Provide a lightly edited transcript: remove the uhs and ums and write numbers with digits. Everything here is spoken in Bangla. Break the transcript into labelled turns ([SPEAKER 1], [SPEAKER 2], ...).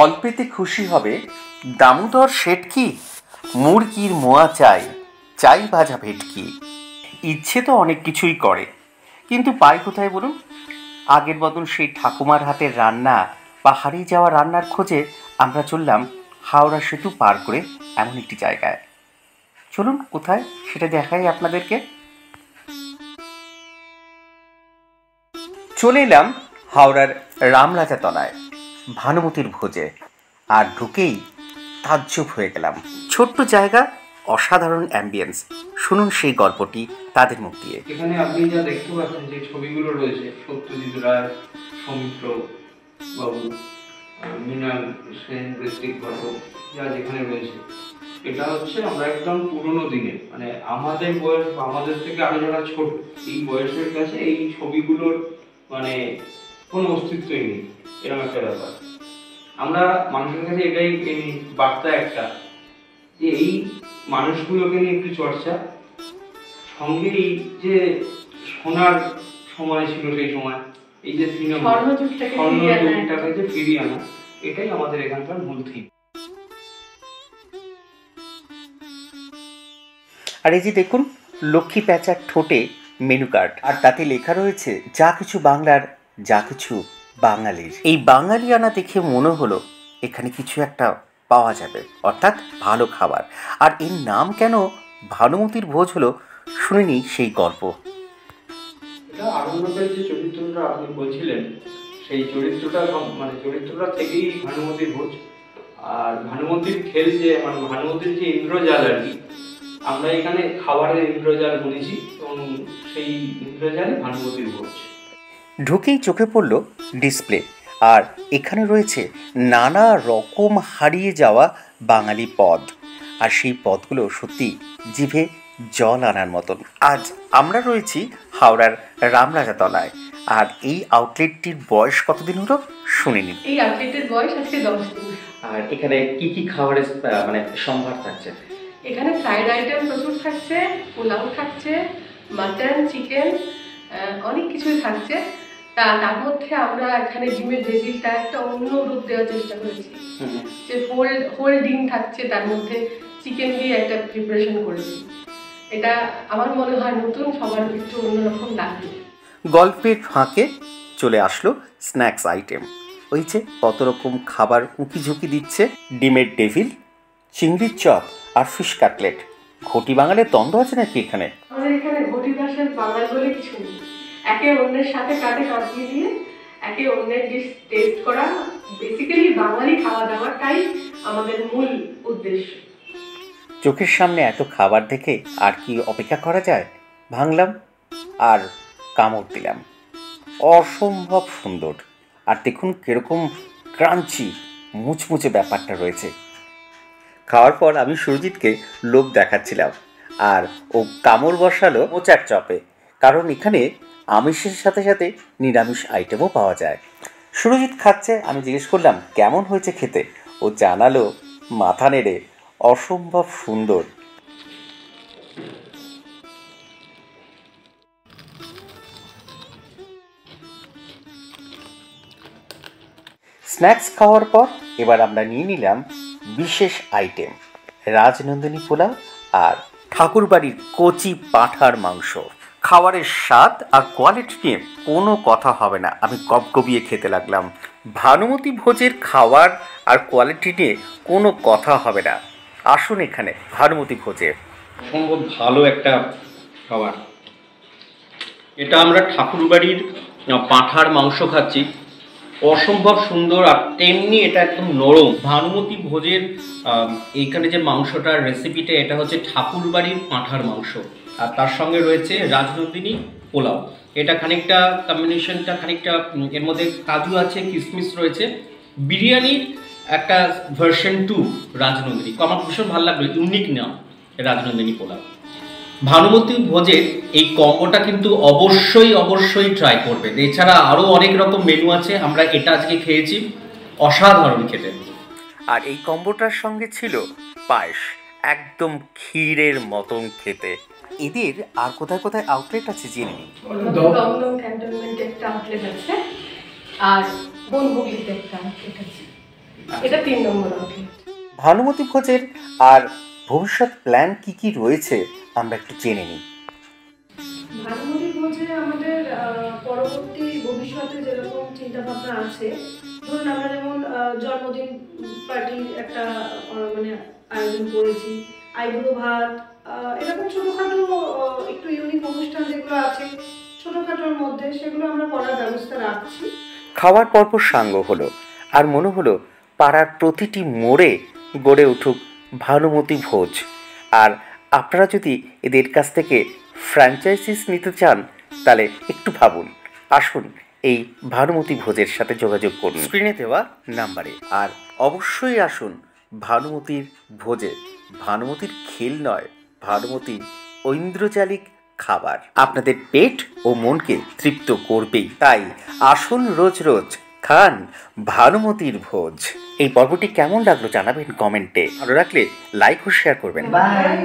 [SPEAKER 1] অল্পেতে খুশি হবে দামোদর শেঠ কি, মুরগির মোয়া চাই, চাই ভাজা ভেটকি। ইচ্ছে তো অনেক কিছুই করে, কিন্তু পাই কোথায় বলুন? আগের মতন সেই ঠাকুমার হাতের রান্না বা হারিয়ে যাওয়া রান্নার খোঁজে আমরা চললাম হাওড়া সেতু পার করে এমন একটি জায়গায়। চলুন কোথায় সেটা দেখাই আপনাদেরকে। চলে এলাম হাওড়ার রামরাজা তলায় ভানুমতির ভোজে, আর ঢুকেই তাজ্জব হয়ে গেলাম। ছোট্ট জায়গা, অসাধারণ অ্যাম্বিয়েন্স। শুনুন সেই গল্পটি তাদের মুখ দিয়ে।
[SPEAKER 2] এখানে আপনি যা দেখতে পাচ্ছেন যে ছবিগুলো রয়েছে, সত্যজিৎ রায়, সৌমিত্র বাবু, মৃণাল সেন, ঋত্বিক ঘটক, যা যেখানে রয়েছে, এটা হচ্ছে আমরা একদম পুরোনো দিনে, মানে আমাদের বয়স বা আমাদের থেকে আরো যারা ছোট, এই বয়সের কাছে এই ছবিগুলোর মানে কোনো অস্তিত্বই নেই, এরকম একটা ব্যাপার। আমরা মানুষের কাছে এটাই বার্তা একটা, যে এই মানুষগুলোকে নিয়ে একটু চর্চা, সঙ্গে এই যে সোনার সময় ছিল সেই সময়, এই যে সিনেমা স্বর্ণযুগটাকে যে ফিরিয়ে আনা, এটাই আমাদের এখানকার মূল থিম।
[SPEAKER 1] আর এই যে দেখুন, লক্ষ্মী প্যাঁচার ঠোঁটে মেনু কার্ড, আর তাতে লেখা রয়েছে যা কিছু বাংলার, যা কিছু বাঙালির। এই বাঙালিয়ানা দেখে মনে হলো এখানে কিছু একটা পাওয়া যাবে, অর্থাৎ ভালো খাবার। আর এর নাম কেন ভানুমতির ভোজ হলো, শুনে নিই সেই গল্প।
[SPEAKER 2] এটা আনন্দপের যে চরিত্রটা আপনি বলছিলেন, সেই চরিত্রটা থেকেই ভানুমতির ভোজ। আর ভানুমতির খেল যে মানে ভানুমতির যে ইন্দ্রজাল আর কি, আমরা এখানে খাবারের ইন্দ্রজাল বুনেছি এবং সেই ইন্দ্রজালে ভানুমতির ভোজ।
[SPEAKER 1] ঢুকেই চোখে পড়ল ডিসপ্লে, আর এখানে রয়েছে নানা রকম হারিয়ে যাওয়া বাঙালি পদ, আর সেই পদগুলো সত্যি জিভে জল আনার মতন। আজ আমরা রয়েছি হাওড়ার রামরাজা তলায়, আর এই আউটলেটটির বয়স কতদিন হলো শুনে নিন।
[SPEAKER 3] এই আউটলেটের বয়স আজকে 10 দিন।
[SPEAKER 1] আর এখানে কি কি খাবারের মানে সম্ভার থাকছে?
[SPEAKER 3] এখানে ফ্রাইড আইটেম প্রচুর থাকছে, পোলাও থাকছে, মাটন, চিকেন, অনেক কিছুই থাকছে। তার মধ্যে আমরা এখানে ডিমের ভেজিটা একটা অন্য রূপ দেওয়ার চেষ্টা করেছি, যে হোল ডিম থাকছে, তার মধ্যে চিকেন দিয়ে একটা প্রিপারেশন করেছি। এটা আমার মনে হয় নতুন, সবার একটু অন্যরকম লাগবে।
[SPEAKER 1] গল্পের ফাঁকে চলে আসলো স্ন্যাক্স আইটেম। ওই যে কত রকম খাবার উঁকি ঝুঁকি দিচ্ছে, ডিমের ডেভিল, চিংড়ির চপ আর ফিশ কাটলেট। ঘটি বাঙালের দ্বন্দ্ব আছে নাকি এখানে?
[SPEAKER 3] আমাদের এখানে ঘটি দাসের বাঙাল বলে কিছু নেই। একে অন্যের সাথে কাঁধে কাঁধ মিলিয়ে একে অন্যের ডিশ টেস্ট করা, বেসিক্যালি বাঙালি খাওয়া দাওয়াটাই আমাদের মূল উদ্দেশ্য।
[SPEAKER 1] চোখের সামনে এত খাবার দেখে আর কি অপেক্ষা করা যায়? ভাঙলাম আর কামড় দিলাম। অসম্ভব সুন্দর। আর দেখুন কিরকম ক্রাঞ্চি মুচমুচে ব্যাপারটা রয়েছে। খাওয়ার পর আমি সুরজিৎকে লোভ দেখাচ্ছিলাম, আর ও কামড় বসালো মোচার চপে, কারণ এখানে আমিষের সাথে সাথে নিরামিষ আইটেমও পাওয়া যায়। সুরজিৎ খাচ্ছে, আমি জিজ্ঞেস করলাম কেমন হয়েছে খেতে। ও জানালো মাথা নেড়ে অসম্ভব সুন্দর। স্ন্যাক্স খাওয়ার পর এবার আমরা নিয়ে নিলাম বিশেষ আইটেম, রাজনন্দিনী পোলাও আর ঠাকুরবাড়ির কচি পাঁঠার মাংস। খাবারের স্বাদ আর কোয়ালিটি নিয়ে কোনো কথা হবে না, আমি গবগবিয়ে খেতে লাগলাম। ভানুমতি ভোজের খাবার আর কোয়ালিটি নিয়ে কোনো কথা হবে না। আসুন এখানে ভানুমতি ভোজে।
[SPEAKER 2] অসম্ভব ভালো একটা খাবার। এটা আমরা ঠাকুরবাড়ির পাঁঠার মাংস খাচ্ছি, অসম্ভব সুন্দর, আর তেমনি এটা একদম নরম। ভানুমতি ভোজের এইখানে যে মাংসটার রেসিপিটা, এটা হচ্ছে ঠাকুরবাড়ির পাঁঠার মাংস, আর তার সঙ্গে রয়েছে রাজনন্দিনী পোলাও। এটা খানিকটা কম্বিনেশনটা খানিকটা, এর মধ্যে কাজু আছে, কিশমিশ রয়েছে। বিরিয়ানির একটা ভার্সন 2 রাজনন্দিনী, আমার ভীষণ ভালো লাগলো, ইউনিক নাম রাজনন্দিনী পোলাও। ভানুমতি ভোজের এই কম্বোটা কিন্তু অবশ্যই ট্রাই করবেন। এছাড়া আরও অনেক রকম মেনু আছে, আমরা এটা আজকে খেয়েছি, অসাধারণ খেতে।
[SPEAKER 1] আর এই কম্বোটার সঙ্গে ছিল পায়েস, একদম ক্ষীরের মতন খেতে। এদের আর কোথায় কোথায় আউটলেট আছে জেনে নিই।
[SPEAKER 3] দমদম ক্যান্টনমেন্টে একটা আউটলেট আছে, আর বনহুগলিতে একটা আউটলেট আছে। এটা 3 নম্বর আউটলেট।
[SPEAKER 1] ভানুমতি ভোজের আর ভবিষ্যৎ প্ল্যান কি কি রয়েছে আমরা একটু জেনে নিই।
[SPEAKER 4] ভানুমতি ভোজে আমাদের পরবর্তী ভবিষ্যতে যেরকম চিন্তা ভাবনা আছে, ধরুন আমরা যেমন জন্মদিন পার্টির একটা মানে আয়োজন করেছি, আইবুড়ো ভাত, এরকম ছোটোখাটো একটু ইউনিক অনুষ্ঠান যেগুলো আছে ছোটোখাটোর মধ্যে, সেগুলো আমরা করার ব্যবস্থা রাখছি।
[SPEAKER 1] খাওয়ার পরপর সাঙ্গ হলো, আর মনে হলো পাড়ার প্রতিটি মোড়ে গড়ে উঠুক ভানুমতি ভোজ। আর আপনারা যদি এদের কাছ থেকে ফ্র্যাঞ্চাইজিস নিতে চান তাহলে একটু ভাবুন, আসুন এই ভানুমতি ভোজের সাথে যোগাযোগ করুন স্ক্রিনে দেওয়া নাম্বারে। আর অবশ্যই আসুন ভানুমতির ভোজে। ভানুমতির খেল নয়, ভানুমতির ঐন্দ্রজালিক খাবার আপনাদের পেট ও মনকে তৃপ্ত করবেই। তাই আসুন রোজ রোজ খান ভানুমতির ভোজ। এই পর্বটি কেমন লাগলো জানাবেন কমেন্টে। ভালো লাগলে লাইক ও শেয়ার করবেন।
[SPEAKER 4] বাই।